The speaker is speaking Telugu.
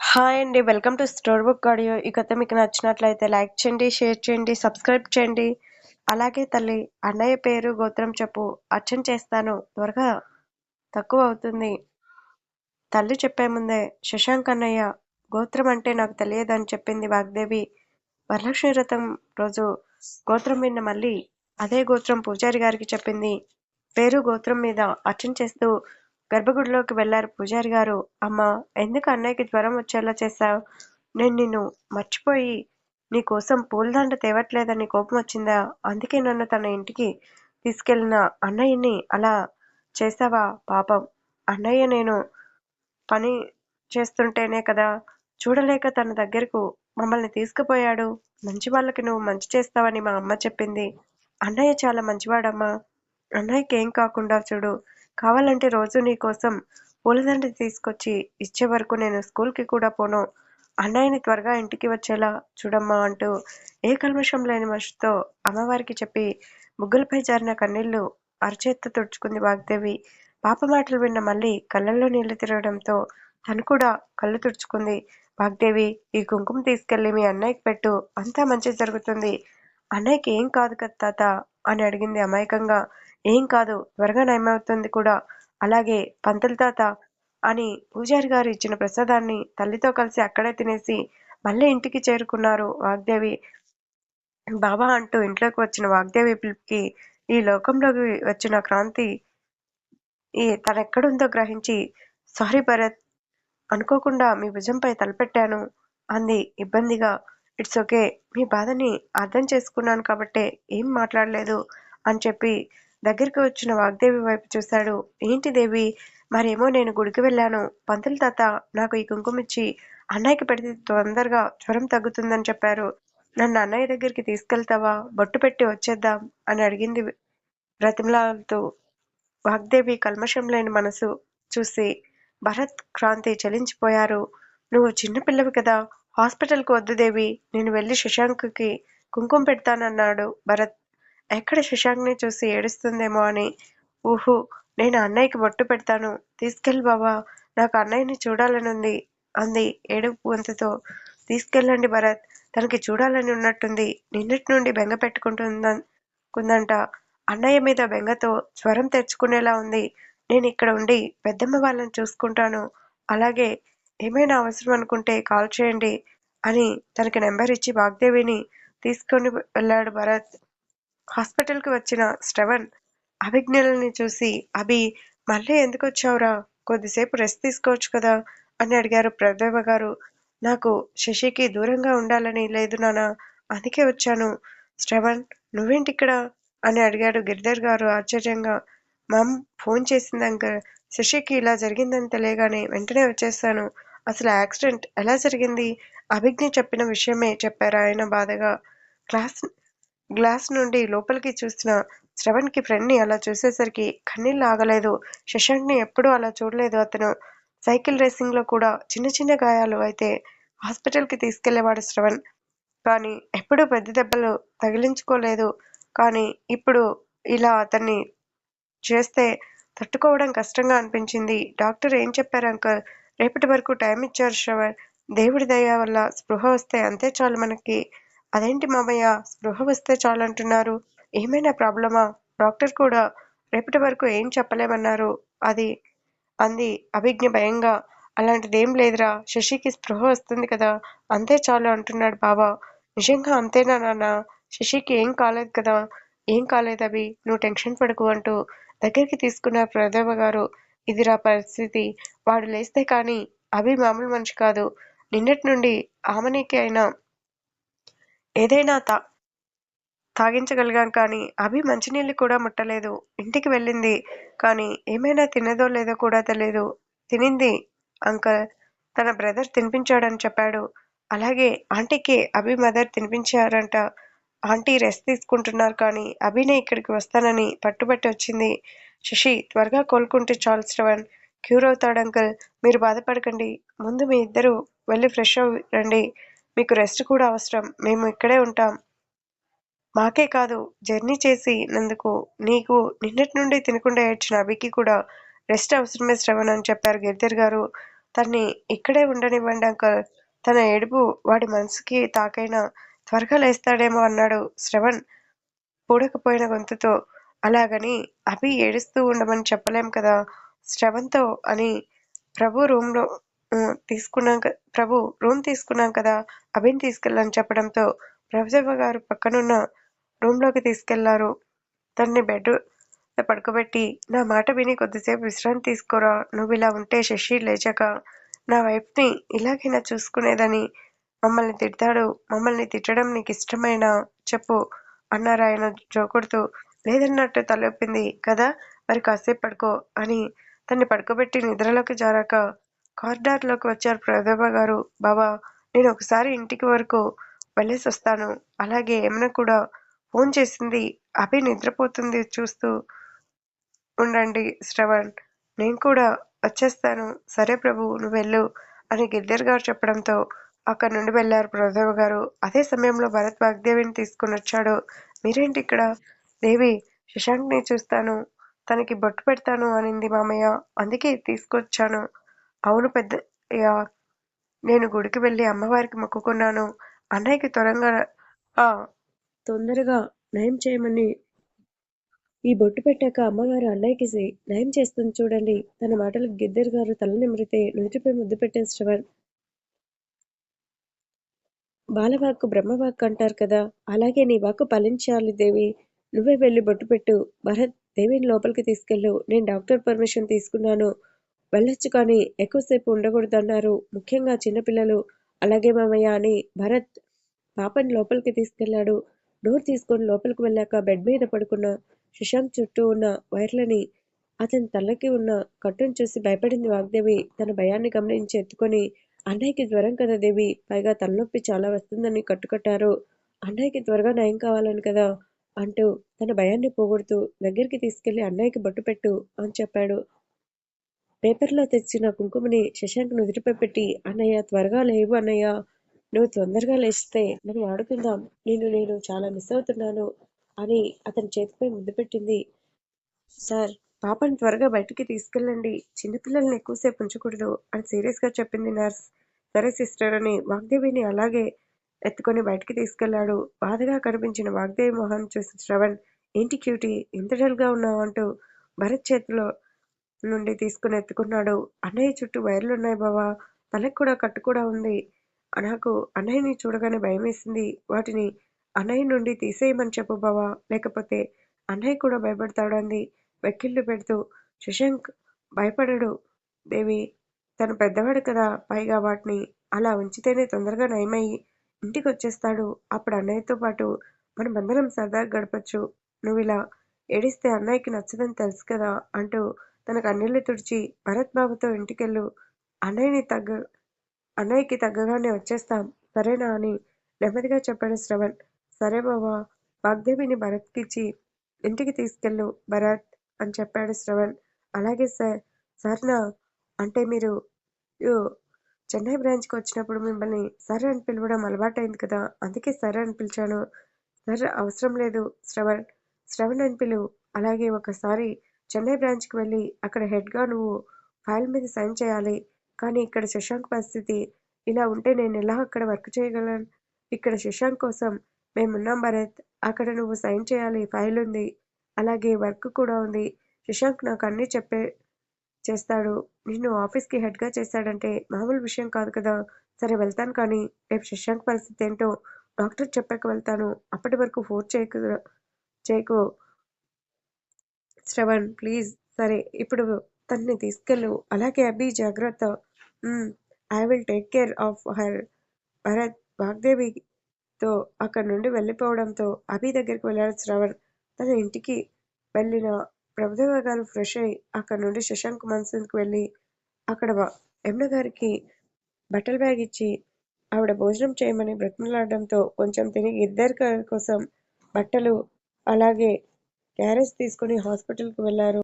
హాయ్ అండి. Welcome to story book audio. ఈ కథ మీకు నచ్చినట్లయితే లైక్ చేయండి, షేర్ చేయండి, సబ్స్క్రైబ్ చేయండి. అలాగే తల్లి అన్నయ్య పేరు, గోత్రం చెప్పు. అర్చన చేస్తాను. త్వరగా తక్కువ అవుతుంది. తల్లి చెప్పే ముందే శశాంక్ అన్నయ్య గోత్రం అంటే నాకు తెలియదని చెప్పింది వాగ్దేవి. వరలక్ష్మి వ్రతం రోజు గోత్రం విన్న మళ్ళీ అదే గోత్రం పూజారి గారికి చెప్పింది. పేరు గోత్రం మీద అర్చన చేస్తూ గర్భగుడిలోకి వెళ్లారు పూజారి గారు. అమ్మా, ఎందుకు అన్నయ్యకి జ్వరం వచ్చేలా చేశావు? నేను నిన్ను మర్చిపోయి నీ కోసం పూలదండ తేవట్లేదని కోపం వచ్చిందా? అందుకే నన్ను తన ఇంటికి తీసుకెళ్లిన అన్నయ్యని అలా చేశావా? పాపం అన్నయ్య నేను పని చేస్తుంటేనే కదా చూడలేక తన దగ్గరకు మమ్మల్ని తీసుకుపోయాడు. మంచి వాళ్ళకి నువ్వు మంచి చేస్తావని మా అమ్మ చెప్పింది. అన్నయ్య చాలా మంచివాడమ్మా. అన్నయ్యకి ఏం కాకుండా చూడు. కావాలంటే రోజు నీ కోసం పూలదండ తీసుకొచ్చి ఇచ్చే వరకు నేను స్కూల్కి కూడా పోను. అన్నయ్యని త్వరగా ఇంటికి వచ్చేలా చూడమ్మా అంటూ ఏ కల్మషం లేని మనసుతో అమ్మవారికి చెప్పి బుగ్గలపై జారిన కన్నీళ్లు అరచేత్తో తుడుచుకుంది వాగ్దేవి. పాప మాటలు విన్న మళ్ళీ కళ్ళల్లో నీళ్లు తిరగడంతో తను కూడా కళ్ళు తుడుచుకుంది. వాగ్దేవి, ఈ కుంకుమ తీసుకెళ్లి మీ అన్నయ్యకి పెట్టు. అంతా మంచి జరుగుతుంది. అన్నయ్యకి ఏం కాదు కదా తాత అని అడిగింది అమాయకంగా. ఏం కాదు, త్వరగా నయమవుతుంది కూడా. అలాగే పంతులు తాత అని పూజారి గారు ఇచ్చిన ప్రసాదాన్ని తల్లితో కలిసి అక్కడే తినేసి మళ్ళీ ఇంటికి చేరుకున్నారు వాగ్దేవి. బాబా అంటూ ఇంట్లోకి వచ్చిన వాగ్దేవి పిలుపుకి ఈ లోకంలోకి వచ్చిన క్రాంతి తనెక్కడుందో గ్రహించి, సారీ భరత్, అనుకోకుండా మీ భుజంపై తలపెట్టాను అంది ఇబ్బందిగా. ఇట్స్ ఓకే, మీ బాధని అర్థం చేసుకున్నాను కాబట్టే ఏం మాట్లాడలేదు అని చెప్పి దగ్గరికి వచ్చిన వాగ్దేవి వైపు చూశాడు. ఏంటి దేవి? మరేమో నేను గుడికి వెళ్ళాను. పంతులు తాత నాకు ఈ కుంకుమిచ్చి అన్నయ్యకి పెడితే తొందరగా జ్వరం తగ్గుతుందని చెప్పారు. నన్ను అన్నయ్య దగ్గరికి తీసుకెళ్తావా? బొట్టు పెట్టి వచ్చేద్దాం అని అడిగింది బ్రతిమలాడుతూ. వాగ్దేవి కల్మషం లేని మనసు చూసి భరత్, క్రాంతి చలించిపోయారు. నువ్వు చిన్న పిల్లవి కదా, హాస్పిటల్కి వద్దు దేవి, నేను వెళ్ళి శశాంక్కి కుంకుమ పెడతానన్నాడు భరత్. ఎక్కడ శశాంక్ని చూసి ఏడుస్తుందేమో అని. ఊహు, నేను అన్నయ్యకి బొట్టు పెడతాను. తీసుకెళ్ళి బావా, నాకు అన్నయ్యని చూడాలనుంది అంది ఏడుపు గొంతుతో. తీసుకెళ్ళండి భరత్, తనకి చూడాలని ఉన్నట్టుంది. నిన్నటి నుండి బెంగ పెట్టుకుందంట. అన్నయ్య మీద బెంగతో జ్వరం తెచ్చుకునేలా ఉంది. నేను ఇక్కడ ఉండి పెద్దమ్మ వాళ్ళని చూసుకుంటాను. అలాగే ఏమైనా అవసరం అనుకుంటే కాల్ చేయండి అని తనకి నెంబర్ ఇచ్చి వాగ్దేవిని తీసుకొని వెళ్ళాడు భరత్. హాస్పిటల్కి వచ్చిన శ్రవణ్ అభిజ్ఞలని చూసి, అభి, మళ్ళీ ఎందుకు వచ్చావురా? కొద్దిసేపు రెస్ట్ తీసుకోవచ్చు కదా అని అడిగారు ప్రదేవ గారు. నాకు శశికి దూరంగా ఉండాలని లేదు నాన్న, అందుకే వచ్చాను. శ్రవణ్, నువ్వేంటిక్కడ అని అడిగాడు గిరిధర్ గారు ఆశ్చర్యంగా. మమ్ ఫోన్ చేసింది అంకల్. శశికి ఇలా జరిగిందని తెలియగానే వెంటనే వచ్చేసాను. అసలు యాక్సిడెంట్ ఎలా జరిగింది? అభిజ్ఞ చెప్పిన విషయమే చెప్పారు ఆయన బాధగా. గ్లాస్ నుండి లోపలికి చూసిన శ్రవణ్కి ఫ్రెండ్ని అలా చూసేసరికి కన్నీళ్ళు ఆగలేదు. శశాంక్ని ఎప్పుడూ అలా చూడలేదు అతను. సైకిల్ రేసింగ్లో కూడా చిన్న చిన్న గాయాలు అయితే హాస్పిటల్కి తీసుకెళ్లేవాడు శ్రవణ్. కానీ ఎప్పుడూ పెద్ద దెబ్బలు తగిలించుకోలేదు. కానీ ఇప్పుడు ఇలా అతన్ని చేస్తే తట్టుకోవడం కష్టంగా అనిపించింది. డాక్టర్ ఏం చెప్పారు అంకల్? రేపటి వరకు టైం ఇచ్చారు శ్రవణ్. దేవుడి దయ వల్ల స్పృహ వస్తే అంతే చాలు మనకి. అదేంటి మామయ్య, స్పృహ వస్తే చాలంటున్నారు? ఏమైనా ప్రాబ్లమా? డాక్టర్ కూడా రేపటి వరకు ఏం చెప్పలేమన్నారు. అది అంది అభిజ్ఞ భయంగా. అలాంటిదేం లేదురా, శశికి స్పృహ వస్తుంది కదా, అంతే చాలు అంటున్నాడు బావ. నిజంగా అంతేనా నాన్న? శశికి ఏం కాలేదు కదా? ఏం కాలేదభి, నువ్వు టెన్షన్ పడకు అంటూ దగ్గరికి తీసుకున్నారు ప్రదేవ గారు. ఇదిరా పరిస్థితి. వాడు లేస్తే కానీ అభి మామూలు మనిషి కాదు. నిన్నటి నుండి ఆమనికి అయినా ఏదైనా తాగించగలిగాం కానీ అభి మంచినీళ్ళు కూడా ముట్టలేదు. ఇంటికి వెళ్ళింది కానీ ఏమైనా తినదో లేదో కూడా తెలియదు. తినింది అంకల్, తన బ్రదర్ తినిపించాడని చెప్పాడు. అలాగే ఆంటీకి అభి మదర్ తినిపించారంట. ఆంటీ రెస్ట్ తీసుకుంటున్నారు కానీ అభినే ఇక్కడికి వస్తానని పట్టుబట్టి వచ్చింది. శశి త్వరగా కోలుకుంటే చాలు శ్రవణ్, క్యూర్ అవుతాడు అంకల్. మీరు బాధపడకండి. ముందు మీ ఇద్దరు వెళ్ళి ఫ్రెష్ అవ్వి రండి. మీకు రెస్ట్ కూడా అవసరం. మేము ఇక్కడే ఉంటాం. మాకే కాదు, జర్నీ చేసినందుకు నీకు, నిన్నటి నుండి తినకుండా ఏడ్చిన అభికి కూడా రెస్ట్ అవసరమే శ్రవణ్ అని చెప్పారు గిరిధర్ గారు. తన్ని ఇక్కడే ఉండనివ్వండి అంకల్. తన ఏడుపు వాడి మనసుకి తాకైనా త్వరగా లేస్తాడేమో అన్నాడు శ్రవణ్ పూడకపోయిన గొంతుతో. అలాగని అభి ఏడుస్తూ ఉండమని చెప్పలేం కదా శ్రవణ్తో అని. ప్రభు రూమ్లో ప్రభు రూమ్ తీసుకున్నాం కదా, అభిని తీసుకెళ్ళని చెప్పడంతో ప్రభుదేవ గారు పక్కనున్న రూమ్లోకి తీసుకెళ్లారు. తన్ని బెడ్ పడుకోబెట్టి, నా మాట విని కొద్దిసేపు విశ్రాంతి తీసుకోరా. నువ్విలా ఉంటే శశి లేచాక నా వైఫ్ని ఇలాగైనా చూసుకునేదని మమ్మల్ని తిడతాడు. మమ్మల్ని తిట్టడం నీకిష్టమేనా చెప్పు అన్నారాయన జోకొడుతూ. లేదన్నట్టు తలూపింది. కదా మరి కాసేపు పడుకో అని తన్ని పడుకోబెట్టి నిద్రలోకి జారాక కారిడార్లోకి వచ్చారు ప్రభుదేవ గారు. బావా, నేను ఒకసారి ఇంటికి వరకు వెళ్ళేసొస్తాను. అలాగే ఏమన్నా కూడా ఫోన్ చేసింది. అభి నిద్రపోతుంది చూస్తూ ఉండండి శ్రవణ్. నేను కూడా వచ్చేస్తాను. సరే ప్రభు, నువ్వెళ్ళు అని గిద్దర్ గారు చెప్పడంతో అక్కడి నుండి వెళ్లారు ప్రభుదేవ గారు. అదే సమయంలో భరత్ వాగ్దేవిని తీసుకునొచ్చాడు. మీరేంటి ఇక్కడ? దేవి, శశాంక్ని చూస్తాను, తనకి బొట్టు పెడతాను అనింది మామయ్య. అందుకే తీసుకొచ్చాను. అవును పెద్దయ్య, నేను గుడికి వెళ్ళి అమ్మవారికి మొక్కుకున్నాను. అన్నయ్యకి ఆ తొందరగా నయం చేయమని ఈ బొట్టు పెట్టాక అమ్మగారు అన్నయ్యకి నయం చేస్తుంది చూడండి. తన మాటలకు గిద్దర్ గారు తల నిమిరితే నుదుటిపై ముద్దు పెట్టిన శ్రవణ్. బాలవాక్కు బ్రహ్మవాక్కు అంటారు కదా, అలాగే నీ వాక్కు ఫలించాలి దేవి. నువ్వే వెళ్ళి బొట్టు పెట్టు. భరత్, దేవిని లోపలికి తీసుకెళ్ళు. నేను డాక్టర్ పర్మిషన్ తీసుకున్నాను. వెళ్ళొచ్చు కానీ ఎక్కువసేపు ఉండకూడదన్నారు. ముఖ్యంగా చిన్నపిల్లలు. అలాగే మామయ్య అని భరత్ పాపని లోపలికి తీసుకెళ్లాడు. డోర్ తీసుకొని లోపలికి వెళ్ళాక బెడ్ మీద పడుకున్న శశాంక్ చుట్టూ ఉన్న వైర్లని, అతని తలకి ఉన్న కట్టును చూసి భయపడింది వాగ్దేవి. తన భయాన్ని గమనించి ఎత్తుకొని, అన్నయ్యకి జ్వరం కదా దేవి, పైగా తలనొప్పి చాలా వస్తుందని కట్టుకట్టారు. అన్నయ్యకి త్వరగా నయం కావాలని కదా అంటూ తన భయాన్ని పోగొడుతూ దగ్గరికి తీసుకెళ్లి అన్నయ్యకి బొట్టు పెట్టు అని చెప్పాడు. పేపర్లో తెచ్చిన కుంకుమని శశాంక్ నుదుటిపై పెట్టి, అన్నయ్య త్వరగా లేవు అన్నయ్య. నువ్వు తొందరగా లేస్తే మనం ఆడుకుందాం. నేను చాలా మిస్ అవుతున్నాను అని అతని చేతిపై ముద్దు పెట్టింది. సార్, పాపని త్వరగా బయటికి తీసుకెళ్ళండి. చిన్నపిల్లల్ని ఎక్కువసేపు ఉంచకూడదు అని సీరియస్గా చెప్పింది నర్స్. సరే సిస్టర్ అని వాగ్దేవిని అలాగే ఎత్తుకొని బయటికి తీసుకెళ్లాడు. బాధగా కనిపించిన వాగ్దేవి మొహం చూసి శ్రవణ్, ఏంటి క్యూటీ, ఇంత డల్గా ఉన్నావు అంటూ భరత్ చేతిలో నుండి తీసుకుని ఎత్తుకున్నాడు. అన్నయ్య చుట్టూ వైర్లున్నాయి బావా, తలకి కూడా కట్టు కూడా ఉంది. నాకు అన్నయ్యని చూడగానే భయమేసింది. వాటిని అన్నయ్య నుండి తీసేయమని చెప్పు బావా, లేకపోతే అన్నయ్య కూడా భయపడతాడు అంది వెక్కిళ్ళు పెడుతూ. శశాంక్ భయపడడు దేవి, తను పెద్దవాడు కదా, పైగా వాటిని అలా ఉంచితేనే తొందరగా నయమయ్యి ఇంటికి వచ్చేస్తాడు. అప్పుడు అన్నయ్యతో పాటు మనమందరం సరదాగా గడపచ్చు. నువ్విలా ఏడిస్తే అన్నయ్యకి నచ్చదని తెలుసు కదా అంటూ తన కన్నీళ్లు తుడిచి, భరత్ బాబుతో ఇంటికెళ్ళు. అన్నయ్యకి తగ్గగానే వచ్చేస్తాం, సరేనా అని నెమ్మదిగా చెప్పాడు శ్రవణ్. సరే బావా, వాగ్దేవిని భరత్కిచ్చి ఇంటికి తీసుకెళ్ళు భరత్ అని చెప్పాడు శ్రవణ్. అలాగే సార్. సరేనా అంటే మీరు యు చెన్నై బ్రాంచ్కి వచ్చినప్పుడు మిమ్మల్ని సర్ అని పిలవడం అలవాటైంది కదా, అందుకే సర్ అని పిలిచాను. సర్ అవసరం లేదు శ్రవణ్, శ్రవణ్ అని పిలువు. అలాగే ఒకసారి చెన్నై బ్రాంచ్కి వెళ్ళి అక్కడ హెడ్గా నువ్వు ఫైల్ మీద సైన్ చేయాలి. కానీ ఇక్కడ శశాంక్ పరిస్థితి ఇలా ఉంటే నేనెలా అక్కడ వర్క్ చేయగలను? ఇక్కడ శశాంక్ కోసం మేమున్నాం భరత్. అక్కడ నువ్వు సైన్ చేయాలి, ఫైల్ ఉంది. అలాగే వర్క్ కూడా ఉంది. శశాంక్ నాకు అన్నీ చేస్తాడు. నిన్ను ఆఫీస్కి హెడ్గా చేశాడంటే మామూలు విషయం కాదు కదా. సరే వెళ్తాను, కానీ రేపు శశాంక్ పరిస్థితి ఏంటో డాక్టర్ చెప్పాక వెళ్తాను. అప్పటి వరకు ఫోర్స్ చేయకు శ్రవణ్ ప్లీజ్. సరే, ఇప్పుడు తన్ని తీసుకెళ్ళు. అలాగే అభి జాగ్రత్త. I will take care of her. Bharat వాగ్దేవితో అక్కడి నుండి వెళ్ళిపోవడంతో అభి దగ్గరికి వెళ్ళాడు శ్రవణ్. తన ఇంటికి వెళ్ళిన ప్రభుదేవ గారు ఫ్రెష్ అయి అక్కడి నుండి శశాంక్ మనసుకి వెళ్ళి అక్కడ యమున గారికి బట్టల బ్యాగ్ ఇచ్చి ఆవిడ భోజనం చేయమని బ్రతిమలాడడంతో కొంచెం తిని ఇద్దరి కోసం బట్టలు అలాగే క్యారేజ్ తీసుకుని హాస్పిటల్కి వెళ్లారు.